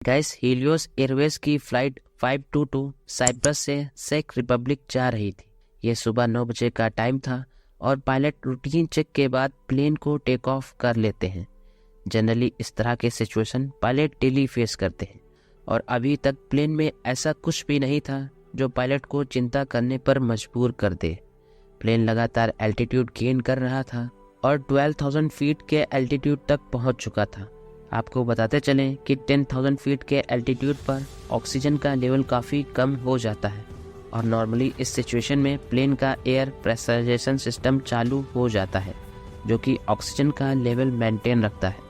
Gas Helios Airways की flight 522 Cyprus से check Republic जा रही थी। यह सुबह 9 बजे का टाइम था और पायलट रूटीन चेक के बाद प्लेन को टेक ऑफ कर लेते हैं। जनरली इस तरह के सिचुएशन पायलट डेली फेस करते हैं और अभी तक प्लेन में ऐसा कुछ भी नहीं था जो पायलट को चिंता करने पर मजबूर कर दे। प्लेन लगातार एल्टीट्यूड गेन कर रहा था और 12,000 फीट के एल्टीट्यूड तक पहुंच चुका था। आपको बताते चलें कि 10,000 फीट के एल्टीट्यूड पर ऑक्सीजन का लेवल काफ़ी कम हो जाता है और नॉर्मली इस सिचुएशन में प्लेन का एयर प्रेशराइजेशन सिस्टम चालू हो जाता है जो कि ऑक्सीजन का लेवल मेंटेन रखता है।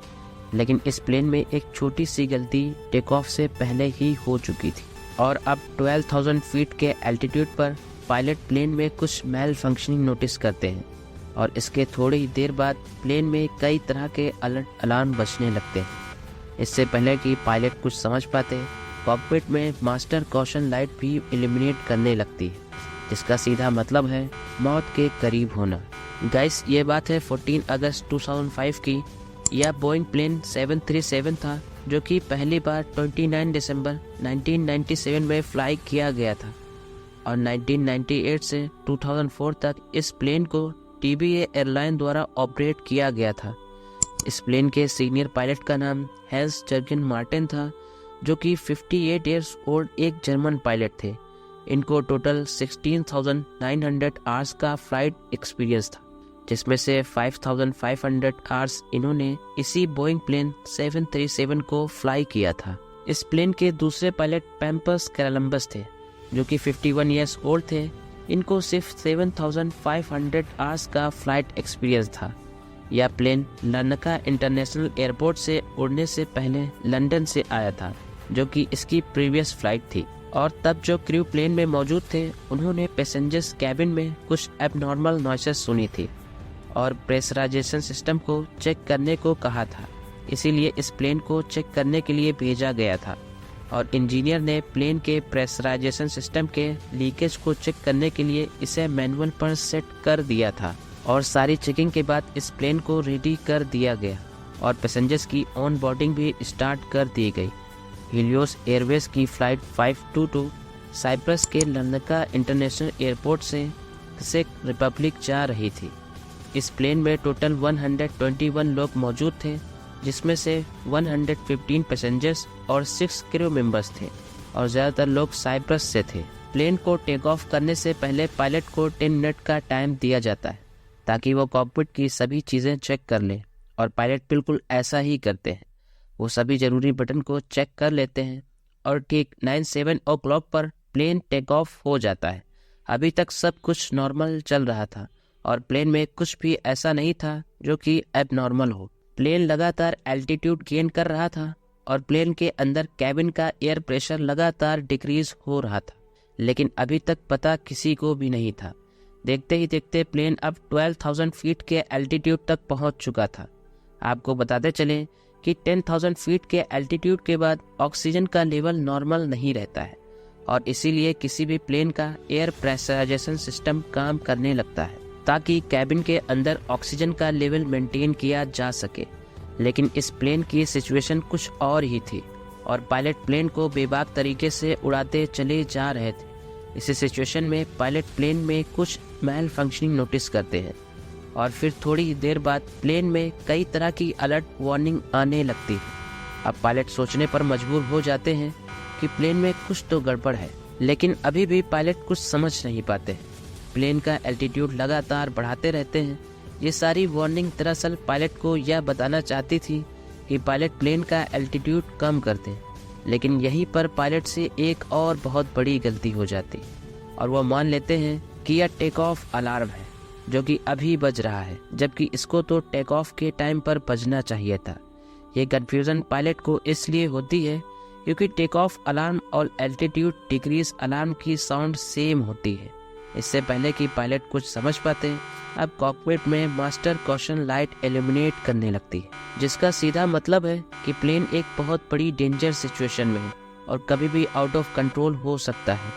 लेकिन इस प्लेन में एक छोटी सी गलती टेक ऑफ से पहले ही हो चुकी थी और अब 12,000 फीट के एल्टीट्यूड पर पायलट प्लेन में कुछ मेल फंक्शनिंग नोटिस करते हैं और इसके थोड़ी ही देर बाद प्लेन में कई तरह के अलर्ट अलार्म बजने लगते हैं। इससे पहले कि पायलट कुछ समझ पाते, कॉकपिट में मास्टर कॉशन लाइट भी इल्यूमिनेट करने लगती है, जिसका सीधा मतलब है मौत के करीब होना। गाइस, ये बात है 14 अगस्त 2005 की। यह बोइंग प्लेन 737 था जो कि पहली बार 29 दिसंबर 1997 में फ्लाई किया गया था और 1998 से 2004 तक इस प्लेन को TBA एयरलाइन द्वारा ऑपरेट किया गया था। इस प्लेन के सीनियर पायलट का नाम हैंस जर्गन मार्टिन था जो कि 58 इयर्स ओल्ड एक जर्मन पायलट थे। इनको टोटल 16,900 आवर्स का फ्लाइट एक्सपीरियंस था, जिसमें से 5,500 आवर्स इन्होंने इसी बोइंग प्लेन 737 को फ्लाई किया था। इस प्लेन के दूसरे पायलट पैम्पस कैलम्बस थे जो कि 51 इयर्स ओल्ड थे। इनको सिर्फ 7,500 आवर्स का फ्लाइट एक्सपीरियंस था। यह प्लेन लर्नका इंटरनेशनल एयरपोर्ट से उड़ने से पहले लंदन से आया था जो कि इसकी प्रीवियस फ्लाइट थी और तब जो क्रू प्लेन में मौजूद थे उन्होंने पैसेंजर्स कैबिन में कुछ एबनॉर्मल नॉइसेस सुनी थी और प्रेशराइजेशन सिस्टम को चेक करने को कहा था। इसीलिए इस प्लेन को चेक करने के लिए भेजा गया था और इंजीनियर ने प्लेन के प्रेशराइजेशन सिस्टम के लीकेज को चेक करने के लिए इसे मैनुअल पर सेट कर दिया था और सारी चेकिंग के बाद इस प्लेन को रेडी कर दिया गया और पैसेंजर्स की ऑन बोर्डिंग भी स्टार्ट कर दी गई। हीलियोस एयरवेज की फ्लाइट 522 साइप्रस के लर्नका इंटरनेशनल एयरपोर्ट से चेक रिपब्लिक जा रही थी। इस प्लेन में टोटल 121 लोग मौजूद थे, जिसमें से 115 पैसेंजर्स और 6 क्रू मेंबर्स थे और ज़्यादातर लोग साइप्रस से थे। प्लेन को टेक ऑफ करने से पहले पायलट को 10 मिनट का टाइम दिया जाता है ताकि वो कॉकपिट की सभी चीज़ें चेक कर ले और पायलट बिल्कुल ऐसा ही करते हैं। वो सभी ज़रूरी बटन को चेक कर लेते हैं और ठीक 9-7 o'clock पर प्लेन टेक ऑफ हो जाता है। अभी तक सब कुछ नॉर्मल चल रहा था और प्लेन में कुछ भी ऐसा नहीं था जो कि एबनॉर्मल हो। प्लेन लगातार एल्टीट्यूड गेन कर रहा था और प्लेन के अंदर कैबिन का एयर प्रेशर लगातार डिक्रीज हो रहा था, लेकिन अभी तक पता किसी को भी नहीं था। देखते ही देखते प्लेन अब 12,000 फीट के एल्टीट्यूड तक पहुंच चुका था। आपको बताते चलें कि 10,000 फीट के एल्टीट्यूड के बाद ऑक्सीजन का लेवल नॉर्मल नहीं रहता है और इसीलिए किसी भी प्लेन का एयर प्रेशराइजेशन सिस्टम काम करने लगता है ताकि कैबिन के अंदर ऑक्सीजन का लेवल मेंटेन किया जा सके। लेकिन इस प्लेन की सिचुएशन कुछ और ही थी और पायलट प्लेन को बेबाक तरीके से उड़ाते चले जा रहे थे। इसी सिचुएशन में पायलट प्लेन में कुछ मेल फंक्शनिंग नोटिस करते हैं और फिर थोड़ी देर बाद प्लेन में कई तरह की अलर्ट वार्निंग आने लगती है। अब पायलट सोचने पर मजबूर हो जाते हैं कि प्लेन में कुछ तो गड़बड़ है, लेकिन अभी भी पायलट कुछ समझ नहीं पाते। प्लेन का एल्टीट्यूड लगातार बढ़ाते रहते हैं। ये सारी वार्निंग दरअसल पायलट को यह बताना चाहती थी कि पायलट प्लेन का एल्टीट्यूड कम कर दें, लेकिन यहीं पर पायलट से एक और बहुत बड़ी गलती हो जाती और वो मान लेते हैं कि यह टेक ऑफ अलार्म है जो कि अभी बज रहा है, जबकि इसको तो टेक ऑफ के टाइम पर बजना चाहिए था। ये कन्फ्यूज़न पायलट को इसलिए होती है क्योंकि टेक ऑफ अलार्म और एल्टीट्यूड डिक्रीज अलार्म की साउंड सेम होती है। इससे पहले कि पायलट कुछ समझ पाते, अब कॉकपिट में मास्टर कॉशन लाइट इल्यूमिनेट करने लगती है, जिसका सीधा मतलब है कि प्लेन एक बहुत बड़ी डेंजर सिचुएशन में है और कभी भी आउट ऑफ कंट्रोल हो सकता है।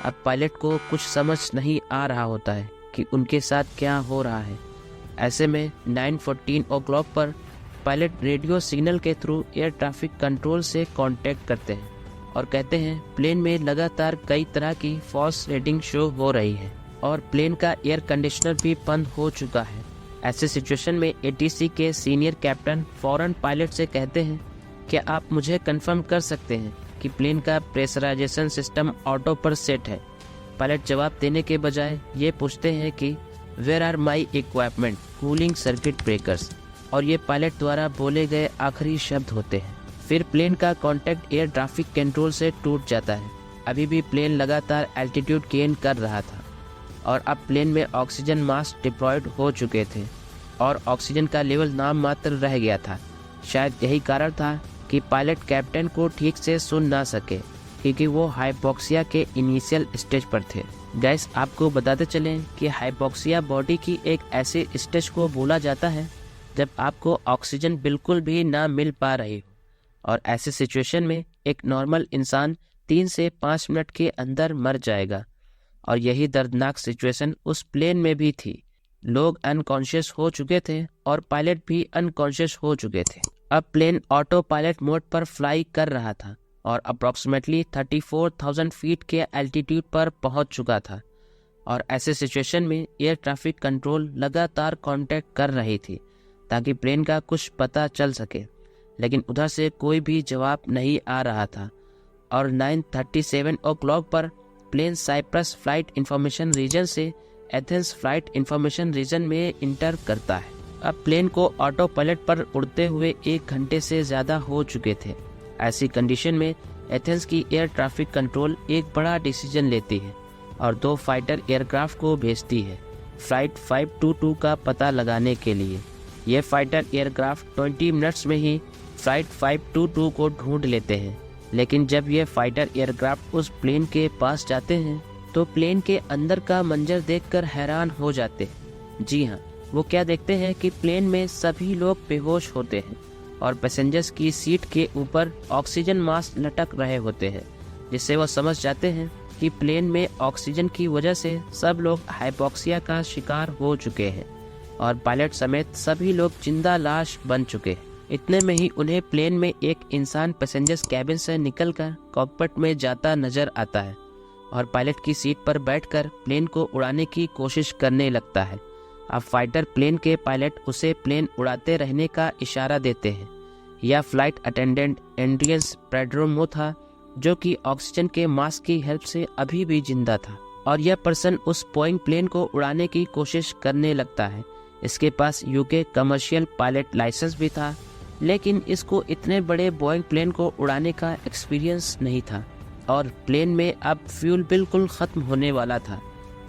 अब पायलट को कुछ समझ नहीं आ रहा होता है कि उनके साथ क्या हो रहा है। ऐसे में 9:14 o'clock पर पायलट रेडियो सिग्नल के थ्रू एयर ट्रैफिक कंट्रोल से कांटेक्ट करते हैं और कहते हैं प्लेन में लगातार कई तरह की फॉल्स रीडिंग शो हो रही है और प्लेन का एयर कंडीशनर भी बंद हो चुका है। ऐसे सिचुएशन में एटीसी के सीनियर कैप्टन फौरन पायलट से कहते हैं, क्या आप मुझे कंफर्म कर सकते हैं कि प्लेन का प्रेशराइजेशन सिस्टम ऑटो पर सेट है? पायलट जवाब देने के बजाय ये पूछते हैं कि where are my equipment, cooling circuit breakers, और ये पायलट द्वारा बोले गए आखिरी शब्द होते हैं। फिर प्लेन का कांटेक्ट एयर ट्रैफिक कंट्रोल से टूट जाता है। अभी भी प्लेन लगातार एल्टीट्यूड गेन कर रहा था और अब प्लेन में ऑक्सीजन मास्क डिप्लॉयड हो चुके थे और ऑक्सीजन का लेवल नाम मात्र रह गया था। शायद यही कारण था कि पायलट कैप्टन को ठीक से सुन ना सके, क्योंकि वो हाइपोक्सिया के इनिशियल स्टेज पर थे। गाइस, आपको बताते चलें कि हाइपोक्सिया बॉडी की एक ऐसी स्टेज को बोला जाता है जब आपको ऑक्सीजन बिल्कुल भी ना मिल पा रही हो, और ऐसे सिचुएशन में एक नॉर्मल इंसान 3 से 5 मिनट के अंदर मर जाएगा। और यही दर्दनाक सिचुएशन उस प्लेन में भी थी। लोग अनकॉन्शियस हो चुके थे और पायलट भी अनकॉन्शियस हो चुके थे। अब प्लेन ऑटो पायलट मोड पर फ्लाई कर रहा था और अप्रॉक्सीमेटली 34,000 फीट के एल्टीट्यूड पर पहुंच चुका था। और ऐसे सिचुएशन में एयर ट्रैफिक कंट्रोल लगातार कांटेक्ट कर रही थी ताकि प्लेन का कुछ पता चल सके, लेकिन उधर से कोई भी जवाब नहीं आ रहा था। और 9:37 o'clock पर plane Cyprus flight information region से एथेंस फ्लाइट इंफॉर्मेशन रीजन में इंटर करता है। अब प्लेन को ऑटो पायलट पर उड़ते हुए 1 घंटे से ज़्यादा हो चुके थे। ऐसी कंडीशन में एथेंस की एयर ट्रैफिक कंट्रोल एक बड़ा डिसीजन लेती है और 2 फाइटर एयरक्राफ्ट को भेजती है फ्लाइट 522 का पता लगाने के लिए। ये फाइटर एयरक्राफ्ट 20 मिनट्स में ही फ्लाइट 522 को ढूंढ लेते हैं, लेकिन जब ये फाइटर एयरक्राफ्ट उस प्लेन के पास जाते हैं तो प्लेन के अंदर का मंजर देखकर हैरान हो जाते हैं। जी हाँ, वो क्या देखते हैं कि प्लेन में सभी लोग बेहोश होते हैं और पैसेंजर्स की सीट के ऊपर ऑक्सीजन मास्क लटक रहे होते हैं, जिससे वो समझ जाते हैं कि प्लेन में ऑक्सीजन की वजह से सब लोग हाइपोक्सिया का शिकार हो चुके हैं और पायलट समेत सभी लोग जिंदा लाश बन चुके हैं। इतने में ही उन्हें प्लेन में एक इंसान पैसेंजर्स कैबिन से निकलकर कॉकपिट में जाता नजर आता है और पायलट की सीट पर बैठकर प्लेन को उड़ाने की कोशिश करने लगता है। अब फाइटर प्लेन के पायलट उसे प्लेन उड़ाते रहने का इशारा देते हैं। यह फ्लाइट अटेंडेंट एंड्रियस पेड्रोमो था, जो कि ऑक्सीजन के मास्क की हेल्प से अभी भी जिंदा था, और यह पर्सन उस बोइंग प्लेन को उड़ाने की कोशिश करने लगता है। इसके पास यूके कमर्शियल पायलट लाइसेंस भी था, लेकिन इसको इतने बड़े बोइंग प्लेन को उड़ाने का एक्सपीरियंस नहीं था और प्लेन में अब फ्यूल बिल्कुल ख़त्म होने वाला था।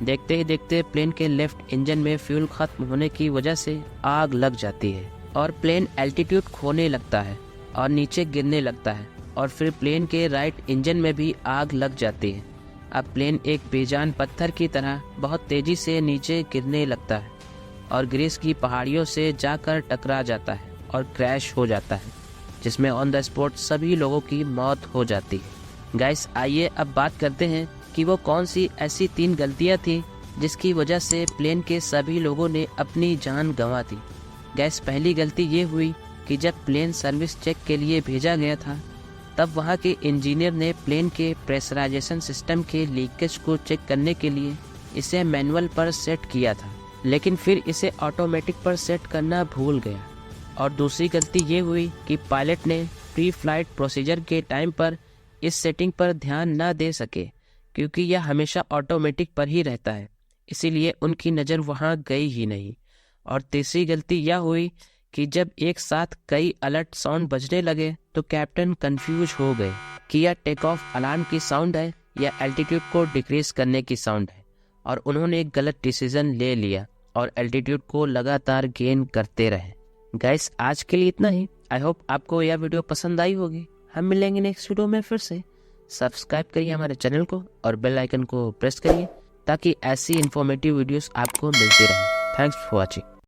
देखते ही देखते प्लेन के लेफ्ट इंजन में फ्यूल खत्म होने की वजह से आग लग जाती है और प्लेन एल्टीट्यूड खोने लगता है और नीचे गिरने लगता है, और फिर प्लेन के राइट इंजन में भी आग लग जाती है। अब प्लेन एक बेजान पत्थर की तरह बहुत तेजी से नीचे गिरने लगता है और ग्रीस की पहाड़ियों से जाकर टकरा जाता है और क्रैश हो जाता है, जिसमें ऑन द स्पॉट सभी लोगों की मौत हो जाती है। गाइस, आइए अब बात करते हैं कि वो कौन सी ऐसी 3 गलतियां थी जिसकी वजह से प्लेन के सभी लोगों ने अपनी जान गंवा दी। गैस, पहली गलती ये हुई कि जब प्लेन सर्विस चेक के लिए भेजा गया था तब वहाँ के इंजीनियर ने प्लेन के प्रेशराइजेशन सिस्टम के लीकेज को चेक करने के लिए इसे मैनुअल पर सेट किया था, लेकिन फिर इसे ऑटोमेटिक पर सेट करना भूल गया। और दूसरी गलती ये हुई कि पायलट ने प्री फ्लाइट प्रोसीजर के टाइम पर इस सेटिंग पर ध्यान न दे सके, क्योंकि यह हमेशा ऑटोमेटिक पर ही रहता है, इसीलिए उनकी नज़र वहाँ गई ही नहीं। और तीसरी गलती यह हुई कि जब एक साथ कई अलर्ट साउंड बजने लगे तो कैप्टन कंफ्यूज हो गए कि यह टेक ऑफ अलार्म की साउंड है या एल्टीट्यूड को डिक्रीज करने की साउंड है, और उन्होंने एक गलत डिसीजन ले लिया और एल्टीट्यूड को लगातार गेन करते रहे। गाइस, आज के लिए इतना ही। आई होप आपको यह वीडियो पसंद आई होगी। हम मिलेंगे नेक्स्ट वीडियो में फिर से। सब्सक्राइब करिए हमारे चैनल को और बेल आइकन को प्रेस करिए ताकि ऐसी इन्फॉर्मेटिव वीडियोस आपको मिलती रहें। Thanks for watching.